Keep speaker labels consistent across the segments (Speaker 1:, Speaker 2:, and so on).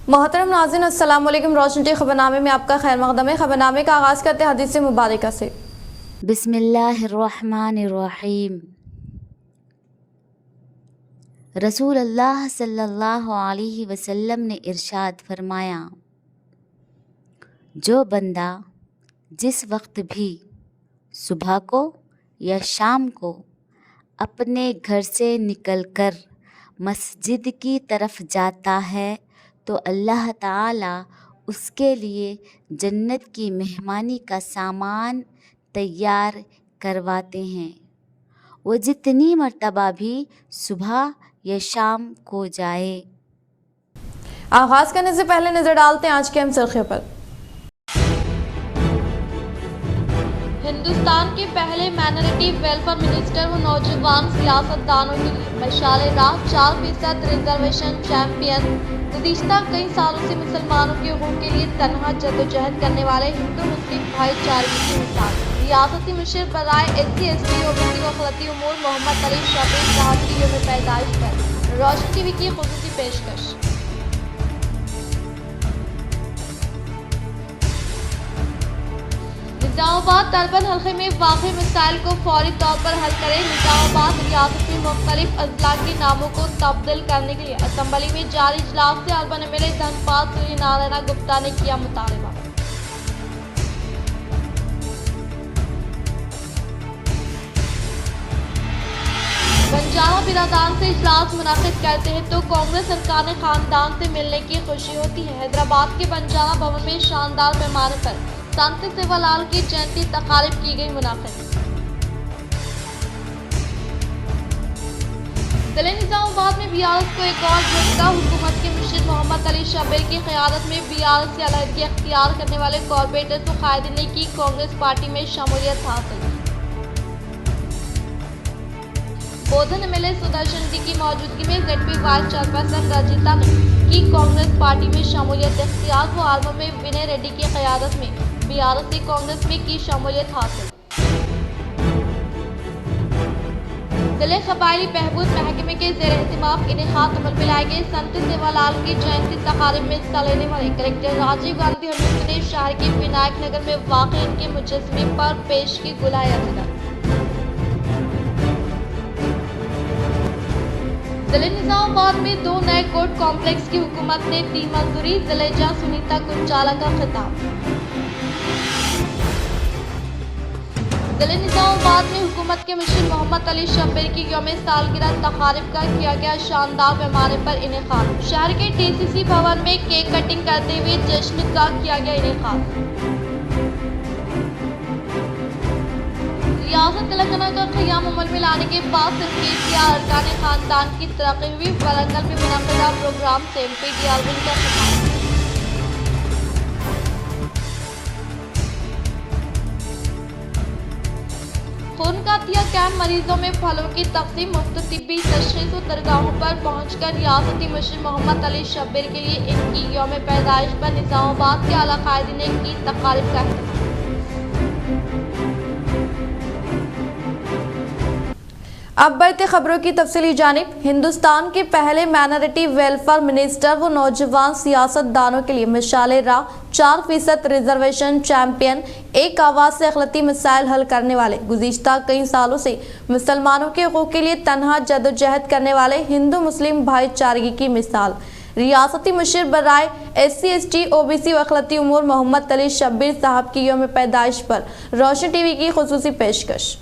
Speaker 1: मोहतरम नाज़रीन, अस्सलाम वालेकुम। रोशन टी खबरनामे में आपका खैर मक़दम है। खबरनामे का आगाज़ करते हैं हदीस मुबारक से।
Speaker 2: बिस्मिल्लाहिर्रहमानिर्रहीम। रसूल अल्लाह सल्लल्लाहु अलैहि वसल्लम ने इरशाद फरमाया, जो बंदा जिस वक्त भी सुबह को या शाम को अपने घर से निकलकर मस्जिद की तरफ जाता है तो अल्लाह ताला उसके लिए जन्नत की मेहमानी का सामान तैयार करवाते हैं। वो जितनी मर्तबा भी सुबह या शाम को जाए।
Speaker 1: आगाज़ करने से पहले नज़र डालते हैं आज के अहम सुर्खियों पर।
Speaker 3: हिंदुस्तान के पहले माइनॉरिटी वेलफेयर मिनिस्टर व नौजवान सियासतदानों के लिए मशाल राह 4% रिजर्वेशन चैंपियन। गुज़िश्ता कई सालों से मुसलमानों के हकूक़ के लिए तनहा जद्दोजहद करने वाले हिंदू मुस्लिम भाईचारे की मिसाल। रियासती मुशीर बराए SC/ST ओबीसी व ख़लती उमूर मोहम्मद अली शबीर साहब की यौम पैदाइश पर रोशन टीवी की ख़ुसूसी पेशकश। निज़ामाबाद अर्बन हल्के में वाक़ई मसाइल को फौरी तौर पर हल करें। निज़ामाबाद रियासत में मुख्तलिफ अजला के नामों को तब्दील करने के लिए असम्बली में जारी इजलास से अर्बन MLA धनपाल सूर्यनारायण गुप्ता ने किया मुतालबा। बंजारा बिरादान से इजलास मुनाकिद करते हैं तो कांग्रेस सरकार ने खानदान से मिलने की खुशी होती है। हैदराबाद के बंजारा भवन में शानदार पैमाने पर संत सेवालाल की जयंती तकारीब की गई मुनाकिद। जिले निजामाबाद में BRS को एक और झटका। हुकूमत के मुशीर मोहम्मद अली शबीर की क़यादत में BRS से अलहदगी अख्तियार करने वाले कॉर्पोरेटर्स व कायदीन ने की कांग्रेस पार्टी में शमूलियत हासिल। बोधन MLA सुदर्शन रेड्डी की मौजूदगी में ZP वाइस चेयरपर्सन रजिता ने की कांग्रेस पार्टी में शमूलियत इख्तियार। वो आलम में विनय रेड्डी की क़यादत में BRS से कांग्रेस में की शमूलियत हासिल। जिले कबायली बहबूद महकमे के ज़ेर एहतिमाम इनेकाद अमल में लाए गए संत सेवालाल की जयंती तकारीब में हिस्सा लेने वाले कलेक्टर राजीव गांधी हनुमत ने शहर के विनायक नगर में वाक़ इनके मुजस्समे पर पेश की गुलाय अक़ीदत। जिले निजामाबाद में 2 नए कोर्ट कॉम्प्लेक्स की हुकूमत ने दी मंजूरी। जिलेजा सुनीता कुंचाला का खिताब। जिले निजामाबाद में हुकूमत के मुशीर मोहम्मद अली शबीर की यौम सालगिरह तकारीब का किया गया शानदार पैमाने पर इनेकाद। शहर के TCC भवन में केक कटिंग करते हुए जश्न का किया गया इनेकाद। रियासत तेलंगाना का क़याम अमल में लाने के बाद तनकीद किया अरकान खानदान की तरक्की हुई। वरंगल में मुनक़दा प्रोग्राम से MP DRV का खिताब। खून का दिया कैंप। मरीजों में फलों की तक़सीम। मुफ्त तिब्बी तशख़ीस व दरगाहों पर पहुँचकर रियासती मुशीर मोहम्मद अली शबीर के लिए इनकी यौम पैदाइश पर निज़ामाबाद के आला कायदीन ने की तकारीब का अहतमाम।
Speaker 1: अब बढ़ते खबरों की तफसीली जानिब। हिंदुस्तान के पहले माइनॉरिटी वेलफेयर मिनिस्टर व नौजवान सियासतदानों के लिए मशाल राह 4% रिजर्वेशन चैंपियन, एक आवाज़ से अखिलती मसाइल हल करने वाले, गुज़िश्ता कई सालों से मुसलमानों के हकूक़ के लिए तनहा जद्दोजहद करने वाले हिंदू मुस्लिम भाईचारगी की मिसाल। रियासती मुशीर बराए SC/ST OBC व ख़लती उमूर मोहम्मद अली शबीर साहब की यौम पैदाइश पर रोशन टीवी की ख़ुसूसी पेशकश।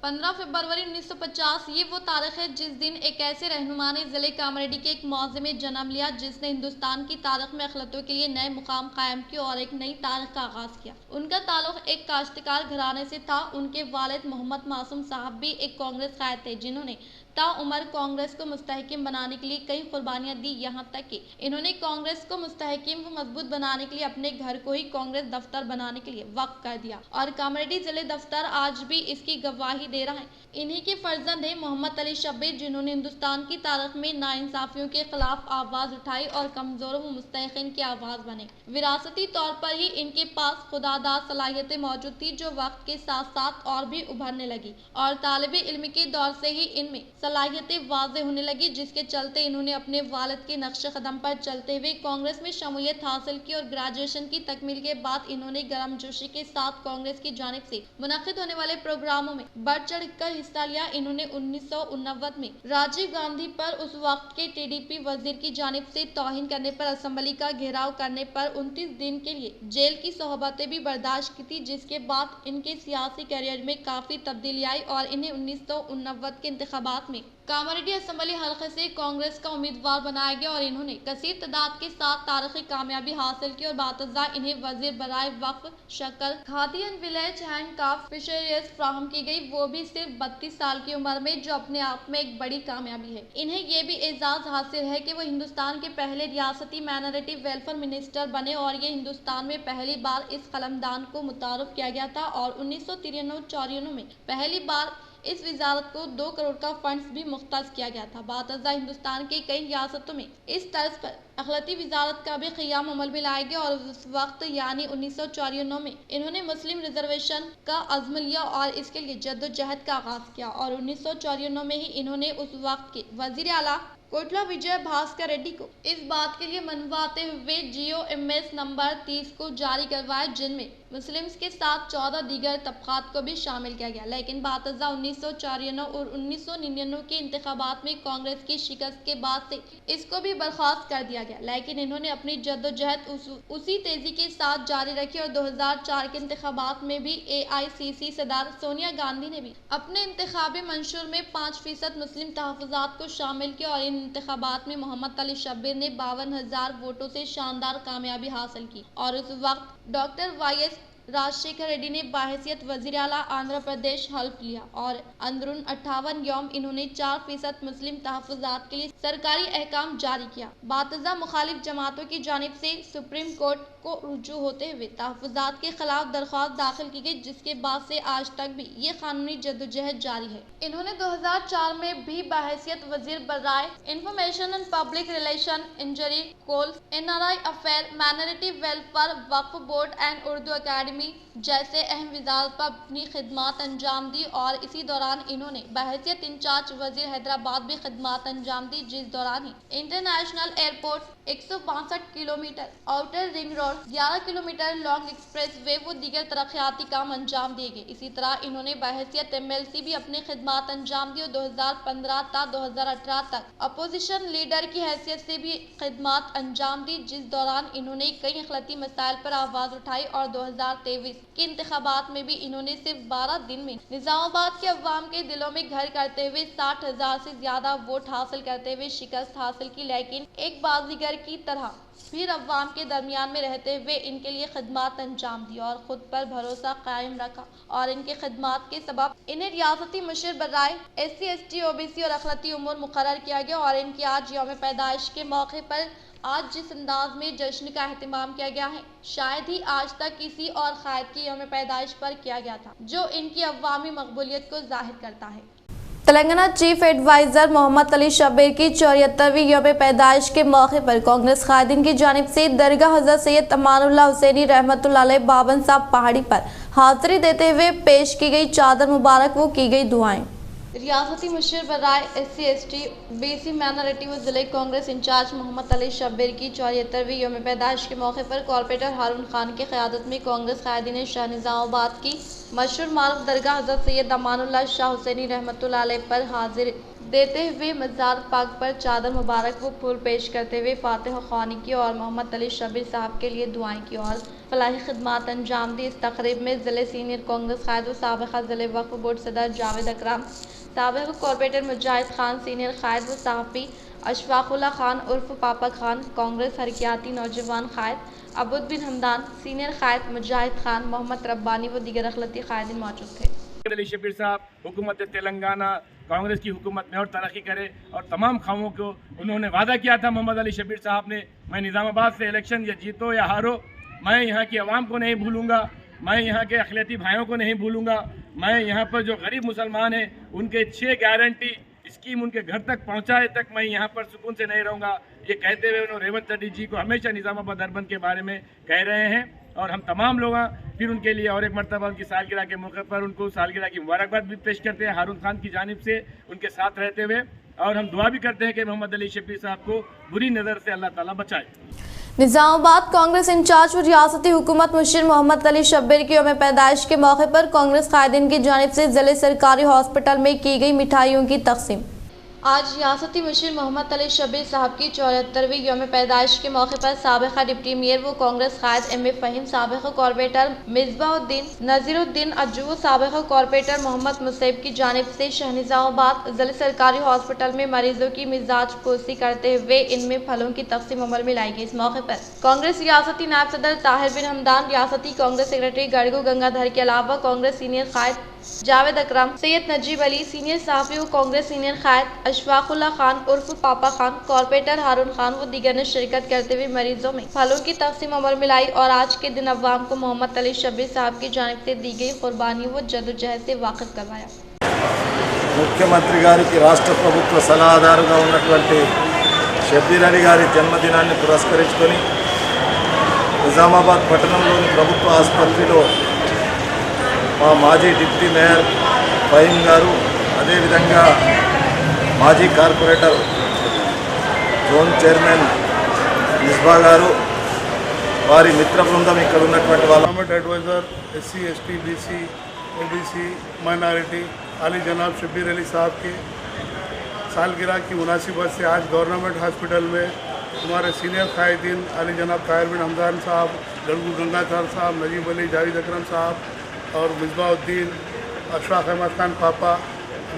Speaker 3: 15 फरवरी 1950 ये वो तारीख है जिस दिन एक ऐसे रहनुमा ने ज़िले कामरेड्डी के एक मुआज़े में जन्म लिया जिसने हिंदुस्तान की तारीख में अखिलतों के लिए नए मुकाम कायम किए और एक नई तारीख का आगाज़ किया। उनका ताल्लुक़ एक काश्तकार घराने से था। उनके वालिद मोहम्मद मासूम साहब भी एक कांग्रेस कायद थे जिन्होंने ताउम्र कांग्रेस को मुस्तहकिम बनाने के लिए कई कुर्बानियाँ दी। यहाँ तक कि इन्होंने कांग्रेस को मुस्तहकिम व मजबूत बनाने के लिए अपने घर को ही कांग्रेस दफ्तर बनाने के लिए वक्फ कर दिया और कामरेड्डी ज़िले दफ्तर आज भी इसकी गवाही दे रहा है। इन्हीं के फर्जंद है मोहम्मद अली शबीर जिन्होंने हिंदुस्तान की तारीख में नाइंसाफियों के खिलाफ आवाज़ उठाई और कमज़ोरों व मुस्तहक़ीन की आवाज़ बने। विरासती तौर पर ही इनके पास खुदादार सलाहियतें मौजूद थी जो वक्त के साथ साथ और भी उभरने लगी और तालिब इल्म के दौर से ही इनमें सलाहियतें वाज़ेह होने लगी, जिसके चलते इन्होंने अपने वालिद के नक्श कदम पर चलते हुए कांग्रेस में शमूलियत हासिल की और ग्रेजुएशन की तकमील के बाद इन्होंने गर्मजोशी के साथ कांग्रेस की जानिब से मुनक्किद होने वाले प्रोग्रामों में बढ़ चढ़ कर हिस्सा लिया। इन्होंने 1989 में राजीव गांधी पर उस वक्त के टीडीपी वजीर की जानिब से तौहीन करने पर असेंबली का घेराव करने पर 29 दिन के लिए जेल की सोहबतें भी बर्दाश्त की थी, जिसके बाद इनके सियासी करियर में काफी तब्दीली आई और इन्हें 1989 के इंतखाबात में कामारेड्डी असेंबली हल्के से कांग्रेस का उम्मीदवार बनाया गया और इन्होंने कसीर तादाद के साथ तारीखी कामयाबी हासिल की और बातज़ा इन्हें वजीर बराए वक्फ शक्ल khadi and village handcraft fisheries फ्राहम की गई, वो भी सिर्फ 32 साल की उम्र में, जो अपने आप में एक बड़ी कामयाबी है। इन्हें ये भी एजाज हासिल है कि वो हिंदुस्तान के पहले रियासती माइनॉरिटी वेलफेयर मिनिस्टर बने और ये हिंदुस्तान में पहली बार इस कलमदान को मुतारुफ किया गया था और 1993-94 में पहली बार इस वजारत को 2 करोड़ का फंड्स भी मुख्तस किया गया था। बातज़ा हिंदुस्तान के कई रियासतों में इस तर्ज पर अखिलती वजारत का भी क़याम अमल में लाया गया और उस वक्त यानी 1994 में इन्होंने मुस्लिम रिजर्वेशन का अज़्म लिया और इसके लिए जद्दोजहद का आगाज़ किया और 1994 में ही इन्होंने उस वक्त के वज़ीर आला कोटला विजय भास्कर रेड्डी को इस बात के लिए मनवाते हुए GOMS नंबर 30 को जारी करवाया, जिनमें मुस्लिम्स के साथ 14 दीगर तबकात को भी शामिल किया गया। लेकिन बातज़ा 1994 और 1999 के इंतखाबात में कांग्रेस की शिकस्त के बाद से इसको भी बर्खास्त कर दिया गया, लेकिन इन्होंने अपनी जद्दोजहद उसी तेजी के साथ जारी रखी और 2004 के इंतखाबात में भी AICC सदार सोनिया गांधी ने भी अपने इंतखाबी मंशूर में 5% मुस्लिम तहफ़्फ़ुज़ात को शामिल किया और इन इंतखाबात में मोहम्मद अली शब्बीर ने 52,000 वोटों से शानदार कामयाबी हासिल की और उस वक्त डॉक्टर YS राजशेखर रेड्डी ने बाहैसियत वज़ीर आला आंध्र प्रदेश हल्फ लिया और अंदरून 58 यौम इन्होंने 4% मुस्लिम तहफ़्फ़ुज़ात के लिए सरकारी अहकाम जारी किया। बातज़ा मुखालिफ जमातों की जानिब से सुप्रीम कोर्ट को रुजू होते हुए तहफ़्फ़ुज़ात के खिलाफ दरख्वास्त दाखिल की गई, जिसके बाद से आज तक भी ये कानूनी जद्दोजहद जारी है। इन्होंने 2004 में भी बाहैसियत वज़ीर बराए इंफॉर्मेशन एंड पब्लिक रिलेशन, इंजरी कोल्स, NRI अफेयर, माइनॉरिटी वेलफेयर, वक्फ बोर्ड एंड उर्दू अकेडमी जैसे अहम वज़ारत पर अपनी खिदमात अंजाम दी और इसी दौरान इन्होंने बहैसियत इंचार्ज वज़ीर हैदराबाद भी खिदमात अंजाम दी, जिस दौरान ही international airport, 162 kilometre outer ring road, 11 kilometre long expressway व दीगर तरक्याती काम अंजाम दिए गए। इसी तरह इन्होंने बहैसियत MLC भी अपनी खिदमात अंजाम दी और 2015 ta 2018 तक अपोजिशन लीडर की हैसियत से भी खिदमात अंजाम दी, जिस दौरान इन्होंने कई अखिलती मसाइल पर आवाज़ उठाई और 2023 के इंतखाबात में भी इन्होंने सिर्फ 12 दिन में निजामाबाद के अवाम के दिलों में घर करते हुए 60,000 से ज्यादा वोट हासिल करते हुए शिकस्त हासिल की, लेकिन एक बाजीगर की तरह फिर अवाम के दरमियान में रहते हुए इनके लिए खिदमात अंजाम दी और खुद पर भरोसा कायम रखा और इनके खिदमात के सबब इन्हें रियासती मुशीर बराए SC ST OBC और अखिलती उमूर मुकर्रर किया गया और इनकी आज यौम पैदाइश के मौके पर आज जिस अंदाज में जश्न का एहतमाम किया गया है, शायद ही आज तक किसी और क़ायद की यौम पैदाइश पर किया गया था, जो इनकी अवामी मकबूलियत को जाहिर करता है।
Speaker 1: तेलंगाना चीफ एडवाइजर मोहम्मद अली शब्बीर की 74वीं यौम पैदाइश के मौके पर कांग्रेस कायदीन की जानिब से दरगाह हज़रत सैयद अमानुल्लाह हुसैनी रहमतुल्लाह अलैह बावन साहब पहाड़ी पर हाजिरी देते हुए पेश की गई चादर मुबारक व की गई दुआएं।
Speaker 3: रियासती मुशीर बराए SC ST BC माइनॉरिटी व जिले कांग्रेस इंचार्ज मोहम्मद अली शब्बीर की 74वीं यौम पैदाइश के मौके पर कॉर्पोरेटर हारून खान की क़यादत में कांग्रेस कायदीन शाह निज़ामाबाद की मशहूर मारूफ दरगाह हज़रत सैयद अमानुल्लाह शाह हुसैनी रहमतुल्लाह अलैह पर हाजिर देते हुए मज़ार पाक पर चादर मुबारक व फूल पेश करते हुए फातिहा ख़्वानी की और मोहम्मद अली शब्बीर साहब के लिए दुआएं की और फलाही खिदमात अंजाम दी। इस तकरीब में ज़िले सीनियर कांग्रेस कायद व साबिक़ा ज़िले वक्फ बोर्ड सदर जावेद अकरम, साबिक़ कॉर्पोरेटर मुजाहिद खान, सीनियर कायद व सहाफ़ी अशफाकुल्लाह खान उर्फ पापा खान, कांग्रेस हरकियाती नौजवान कायद अबूद बिन हमदान, सीनियर कायद मुजाहिद खान, मोहम्मद रब्बानी व दीगर अखिलती कायदीन मौजूद थे।
Speaker 4: अली शब्बीर साहब हुकूमत तेलंगाना कांग्रेस की हुकूमत में और तरक्की करे और तमाम खामों को उन्होंने वादा किया था मोहम्मद अली शब्बीर साहब ने, मैं निज़ामाबाद से इलेक्शन या जीतो या हारो, मैं यहाँ की आवाम को नहीं भूलूँगा, मैं यहाँ के अखिलती भाइयों को नहीं भूलूँगा, मैं यहाँ पर जो गरीब मुसलमान हैं उनके 6 गारंटी स्कीम उनके घर तक पहुँचाए तक मैं यहाँ पर सुकून से नहीं रहूँगा। ये कहते हुए उन्होंने रेवंत रेड्डी जी को हमेशा निज़ामाबाद अर्बन के बारे में कह रहे हैं और हम तमाम लोग फिर उनके लिए और एक मरतबा उनकी सालगिरह के मौके पर उनको सालगिरह की मुबारकबाद भी पेश करते हैं हारून खान की जानिब से उनके साथ रहते हुए, और हम दुआ भी करते हैं कि मोहम्मद अली शब्बीर साहब को बुरी नज़र से अल्लाह ताला बचाए।
Speaker 1: निजामाबाद कांग्रेस इंचार्ज व रियासती हुकूमत मुशीर मोहम्मद अली शब्बीर की यौम पैदाइश के मौके पर कांग्रेस कायदीन की जानिब से जिले सरकारी हॉस्पिटल में की गई मिठाइयों की तकसीम।
Speaker 3: आज रियासती मुशीर मोहम्मद अली शब्बीर साहब की 74वीं यौम पैदाइश के मौके पर साबिक़ा डिप्टी मेयर व कांग्रेस कायद एम.ए. फ़हीम, साबिक़ा कॉर्पोरेटर मिसबाउद्दीन नज़ीरुद्दीन अज्जू व साबिक़ा कॉर्पोरेटर मोहम्मद मुसैब की जानिब से शहनिज़ामाबाद ज़िले सरकारी हॉस्पिटल में मरीजों की मिजाज पोसी करते हुए इनमें फलों की तकसीम अमल में लाई गई। इस मौके पर कांग्रेस रियासती नायब सदर ताहिर बिन हमदान, रियासती कांग्रेस सेक्रेटरी गड़गू गंगाधर के अलावा कांग्रेस सीनियर कायद जावेद अकरम, सैयद नजीब अली, सीनियर सहाफ़ी व कांग्रेस सीनियर कायद अशफाकुल्ला खान उर्फ पापा खान, कॉर्पोरेटर हारून खान व दीगर ने शिरकत करते हुए मरीजों में फलों की तकसीम अमल में लाई और आज के दिन अवाम को मोहम्मद अली शब्बीर साहब की जानिब से दी गई कुर्बानियों व जद्दोजहद से वाकिफ करवाया।
Speaker 5: मुख्यमंत्री गारिकी राष्ट्र प्रभुत्व सलहादारुगा उन्नटुवंटि शब्बीर अली गारी जन्मदिनाన్ని పురస్కరించుకొని నిజామాబాద్ పట్టణంలోని ప్రభుత్వ ఆసుపత్రిలో మా మాజీ డిప్యూటీ మేయర్ ఫహీం గారు, అదేవిధంగా మాజీ కార్పొరేటర్ జోన్ చైర్మన్ మిస్బా గారు, వారి మిత్ర బృందం ఇక్కడ ఉన్నటువంటి వాళ్ళ
Speaker 6: government adviser SC ST BC OBC minority Ali जनाब शब्बीर अली साहब के सालगिरह की मुनासिबत से आज गवर्नमेंट हॉस्पिटल में हमारे सीनियर कायदीन अली जनाब ताहिर बिन हमदान साहब, गड़गू गंगाधर साहब, नजीब अली, जावेद अकरम साहब और मिसबाउद्दीन, अशफाक अहमद खान पापा,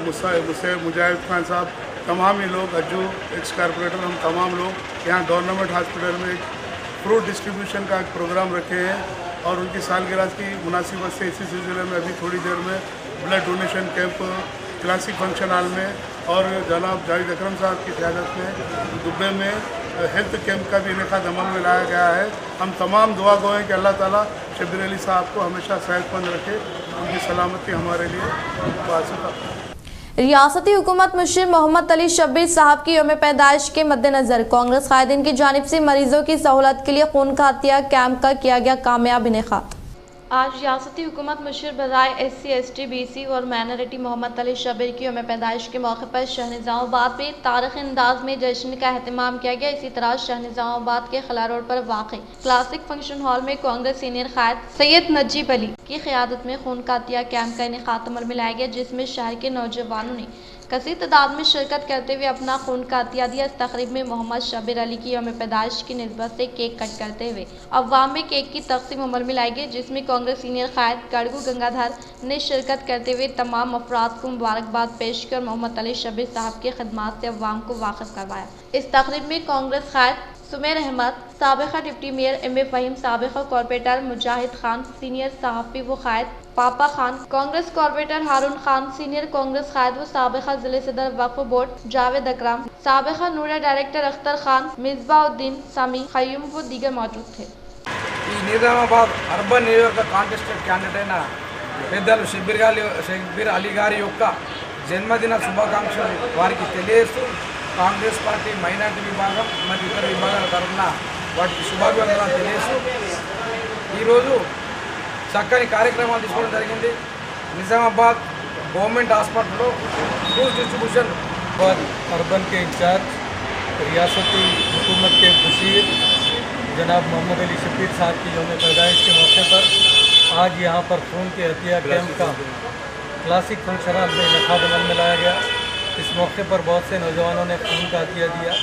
Speaker 6: मुजाहिद खान साहब, तमाम ही लोग, अज्जू एक्स कारपोरेटर, हम तमाम लोग यहाँ गवर्नमेंट हॉस्पिटल में फ्रूट डिस्ट्रीब्यूशन का एक प्रोग्राम रखे हैं और उनकी सालगिरह की मुनासिबत से इसी सिलसिले में अभी थोड़ी देर में blood donation camp classic function hall में और जनाब जावेद अकरम साहब की क़यादत में दुबई में हेल्थ कैंप का भी इनेकाद अमल में लाया गया है। हम तमाम दुआ गो हैं कि अल्लाह ताला शब्बीर अली साहब को हमेशा सेहतमंद रखे, उनकी सलामती हमारे लिए वाजिब है।
Speaker 1: रियासती हुकूमत मुशीर मोहम्मद अली शब्बीर साहब की यौम पैदाइश के मद्देनजर कांग्रेस कायदीन की जानिब से मरीजों की सहूलत के लिए खून का अतिया कैंप का किया गया कामयाब इनेकाद। आज रियासती हुकूमत मुशीर बराए SC ST BC और माइनॉरिटी मोहम्मद अली शब्बीर की यौम पैदाइश के मौके पर शहनिज़ामाबाद में तारीख़ी अंदाज में जश्न का अहतमाम किया गया। इसी तरह शहनिज़ामाबाद के खला रोड पर वाक़ई क्लासिक फंक्शन हॉल में कांग्रेस सीनियर कायद सैयद नजीब अली की क़यादत में खून का अतिया कैंप का इनेकाद अमल में लाया गया, जिसमें शहर के नौजवानों ने कसीर तादाद में शिरकत करते हुए अपना खून का अतिया दिया। इस तकरीब में मोहम्मद शब्बीर अली की यौम पैदाइश की निस्बत से केक कट करते हुए अवाम में केक की तकसीम अमल में लाई गई, जिसमें कांग्रेस सीनियर कायद गड़गू गंगाधर ने शिरकत करते हुए तमाम अफराद को मुबारकबाद पेश कर मोहम्मद अली शब्बीर साहब की खिदमात से अवाम को वाकिफ करवाया। इस तकरीब में कांग्रेस कायद सुमेर अहमद, साबिक़ा डिप्टी मेयर एम.ए. फ़हीम, साबिक़ा कॉर्पोरेटर मुजाहिद खान, सीनियर सहाफ़ी व कायद पापा खान, कांग्रेस कॉर्पोरेटर हारून खान, सीनियर कांग्रेस कायद व साबिक़ा ज़िले सदर वक्फ बोर्ड जावेद अकरम, साबिक़ा नूरा डायरेक्टर अख्तर खान, मिसबाउद्दीन समी, क़य्यूम व दीगर मौजूद थे।
Speaker 7: ఈ నిజామాబాద్ అర్బన్ నియోజక కాంటెస్టెడ్ క్యాండిడేట్ అయిన పెద్దలు షబ్బీర్ అలీ గారి యొక్క జన్మదిన శుభాకాంక్షలు వారికి తెలియజేస్తూ కాంగ్రెస్ పార్టీ మైనార్టీ విభాగం మరియు ఇతర విభాగాల తరఫున వాటికి శుభాకాంక్షలు తెలియజేస్తూ ఈరోజు చక్కని కార్యక్రమాలు తీసుకోవడం జరిగింది। నిజామాబాద్ గవర్నమెంట్ హాస్పిటల్లో फ्रूट डिस्ट्रीब्यूशन
Speaker 8: और अर्बन के इंचार्ज रियासती हुकूमत के मुशीर जनाब मोहम्मद अली शब्बीर साहब की यौम पैदाइश के मौके पर आज यहाँ पर खून के अतिया कैंप का क्लासिक फंक्शन हॉल में इनेकाद अमल में लाया गया। इस मौके पर बहुत से नौजवानों ने खून का अतिया दिया।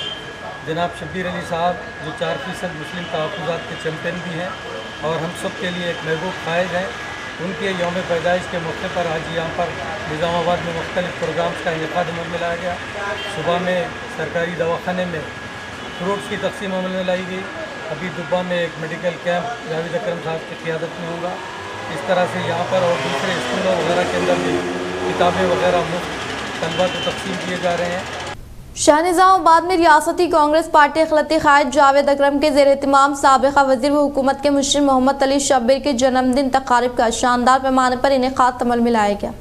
Speaker 8: जनाब शब्बीर अली साहब जो 4% मुस्लिम तहफ़्फ़ुज़ात के चैम्पियन भी हैं और हम सब के लिए एक महबूब कायद हैं, उनके यौम पैदाइश के मौके पर आज यहाँ पर निज़ामाबाद में मुख्तलिफ़ प्रोग्राम्स का इनेकाद अमल में लाया गया। सुबह में सरकारी दवाखाने में फ्रूट्स की तकसीम अमल में लाई गई। अभी दुब्बा में एक मेडिकल कैंप जावेद अकरम साहब की क़यादत में होगा। इस तरह से यहाँ पर और दूसरे स्कूलों वगैरह के अंदर भी किताबें वगैरह मुफ्त तलबा को तकसीम किए जा रहे हैं।
Speaker 1: शहनिज़ामाबाद में रियासती कांग्रेस पार्टी अखिलती कायद जावेद अकरम के ज़ेर एहतमाम साबिक़ा वज़ीर व हुकूमत के मुशीर मोहम्मद अली शब्बीर के जन्मदिन तक़ारीब का शानदार पैमाने पर इनेकाद अमल में लाया गया।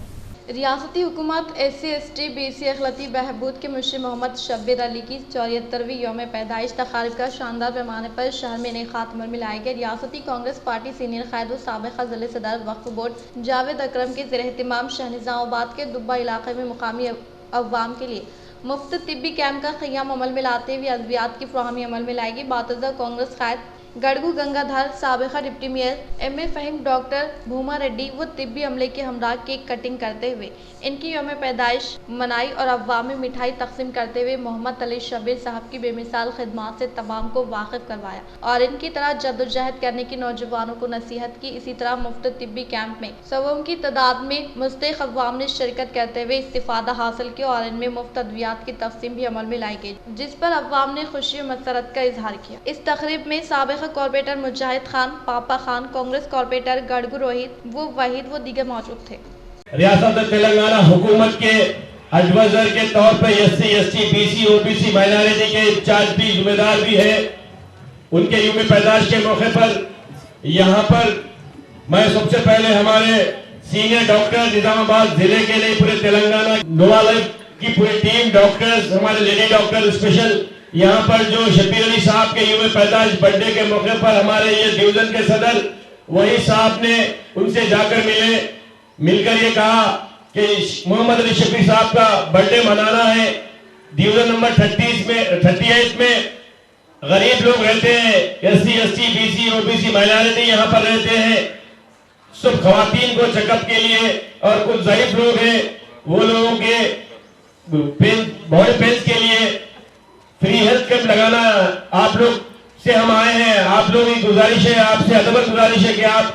Speaker 3: रियासती हुकूमत SC/ST BC अखिलती बहबूद के मुंशी मोहम्मद शब्बीर अली की 74वीं यौम पैदाइश तक़रीब का शानदार पैमाने पर शहर में इनेक़ाद अमल में लाए गए। रियासती कांग्रेस पार्टी सीनियर क़ायद व साबिक़ा ज़िले सदर वक्फ़ बोर्ड जावेद अकरम के ज़ेर एहतिमाम शहर निज़ामाबाद के दुब्बा इलाक़े में मुकामी अवाम के लिए मुफ्त तिब्बी कैंप का क़याम अमल में लाते हुए अद्वियात की फ़राहमी अमल में लाएगी। बातज़ा कांग्रेस क़ायद गड़गू गंगाधर, साबिक़ा deputy mayor MA Faheem, doctor Bhuma Reddy व तिब्बी अमले के हमरा केक कटिंग करते हुए इनकी यौम पैदाइश मनाई और अवाम में मिठाई तकसीम करते हुए मोहम्मद अली शब्बीर साहब की बेमिसाल खिदमात से तमाम को वाकिफ़ करवाया और इनकी तरह जद्दोजहद करने की नौजवानों को नसीहत की। इसी तरह मुफ्त तिब्बी कैंप में सवों की तादाद में मुस्तैक़ अवाम ने शिरकत करते हुए इस्तिफ़ादा हासिल किया और इनमें मुफ्त अद्वियात की तकसीम भी अमल में लाई गई, जिस पर अवाम ने खुशी और मसरत का इजहार किया। इस तकरीब में साबिक़ा कॉर्पोरेटर मुजाहिद खान, पापा खान, कांग्रेस कॉर्पोरेटर गड़गू रोहित वो वहीद व दीगर मौजूद थे।
Speaker 9: रियासत तेलंगाना हुकूमत के एडवाइजर के तौर पर SC/ST BC OBC माइनॉरिटी के इंचार्ज भी जिम्मेदार भी है। उनके यौम पैदाइश के मौके पर यहाँ पर मैं सबसे पहले हमारे सीनियर डॉक्टर निजामाबाद जिले के लिए पूरे तेलंगाना नोवालाइफ की पूरी टीम डॉक्टर्स, हमारे लेडी डॉक्टर स्पेशल यहाँ पर जो शब्बीर अली साहब के यौम पैदाइश बर्थडे के मौके पर हमारे ये डिवीजन के सदर वही साहब ने उनसे जाकर मिलकर ये कहा कि मोहम्मद अली शब्बीर साहब का बर्थडे मनाना है। डिवीजन नंबर 38 में गरीब लोग रहते हैं, SC/ST BC OBC माइनॉरिटी यहाँ पर रहते हैं। सब खवातीन को चेकअप के लिए और कुछ ज़ईफ लोग हैं वो लोगों के बॉडी पेन्स के लिए फ्री हेल्थ कैंप लगाना आप लोग से हम आए हैं। आप लोग की गुजारिश है, आपसे अदबर गुजारिश है कि आप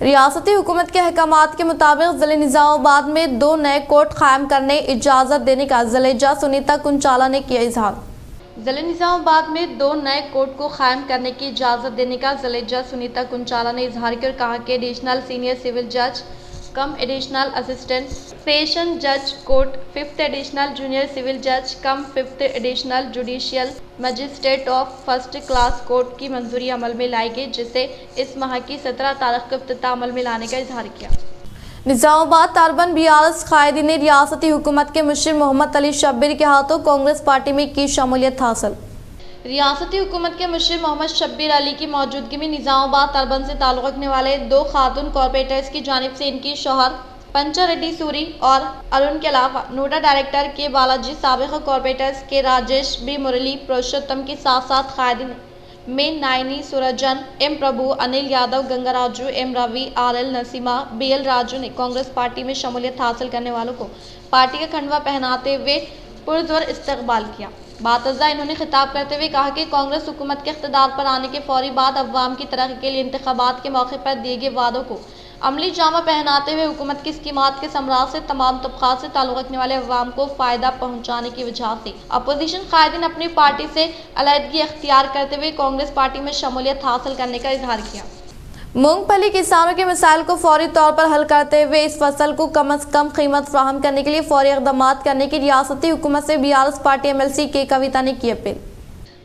Speaker 1: रियासती हुकूमत के अहकामात के मुताबिक ज़िले निज़ामाबाद में 2 नए कोर्ट कायम करने इजाज़त देने का ज़िले जज सुनीता कुंचाला ने किया इजहार। ज़िले निज़ामाबाद में 2 नए कोर्ट को कायम करने की इजाज़त देने का ज़िले जज सुनीता कुंचाला ने इजहार किया और कहा कि एडिशनल सीनियर सिविल जज कम एडिशनल असिस्टेंट सेशन जज court, 5th additional junior civil जज कम 5th additional judicial magistrate of first class court की मंजूरी अमल में लाई गई, जिसे इस माह की 17 तारीख को इफ्तिताह अमल में लाने का इजहार किया। निज़ामाबाद अर्बन BRS कायदी ने रियासती हुकूमत के मुंशी मोहम्मद अली शब्बीर के हाथों कांग्रेस पार्टी में की शमूलियत हासिल। रियासती हुकूमत के मुंशी मोहम्मद शब्बीर अली की मौजूदगी में निज़ामाबाद अर्बन से ताल्लुक़ रखने वाले 2 खातून कॉर्पोरेटर्स की जानिब से इनकी शौहर पंचा रेड्डी सूरी और अरुण के अलावा नोडा डायरेक्टर के बालाजी, साबिक़ा कॉर्पोरेटर्स के राजेश B मुरली पुरुषोत्तम के साथ साथ कायदीन में Naini Surjan, M Prabhu, Anil Yadav, Gangaraju, M Ravi, RL Naseema, BL Raju ने कांग्रेस पार्टी में शमूलियत हासिल करने वालों को पार्टी का खंडवा पहनाते हुए पुरजोर इस्तकबाल किया। बातज़ा इन्होंने खिताब करते हुए कहा कि कांग्रेस हुकूमत के इख्तिदार पर आने के फौरी बाद अवाम की तरक्की के लिए इंतखाबात के मौके पर दिए गए वादों को अमली जामा पहनाते हुए हुकूमत की स्कीमात के समराज से तमाम तबक़ात से ताल्लुक़ रखने वाले अवाम को फ़ायदा पहुँचाने की वजह से अपोजिशन कायदीन अपनी पार्टी से अलहदगी अख्तियार करते हुए कांग्रेस पार्टी में शमूलियत हासिल करने का इजहार किया। मूंगफली किसानों के मसाइल को फौरी तौर पर हल करते हुए इस फसल को कम अज़ कम कीमत फराहम करने के लिए फौरी इक़दामात करने की रियासती हुकूमत से BRS पार्टी MLC के कविता ने की अपील।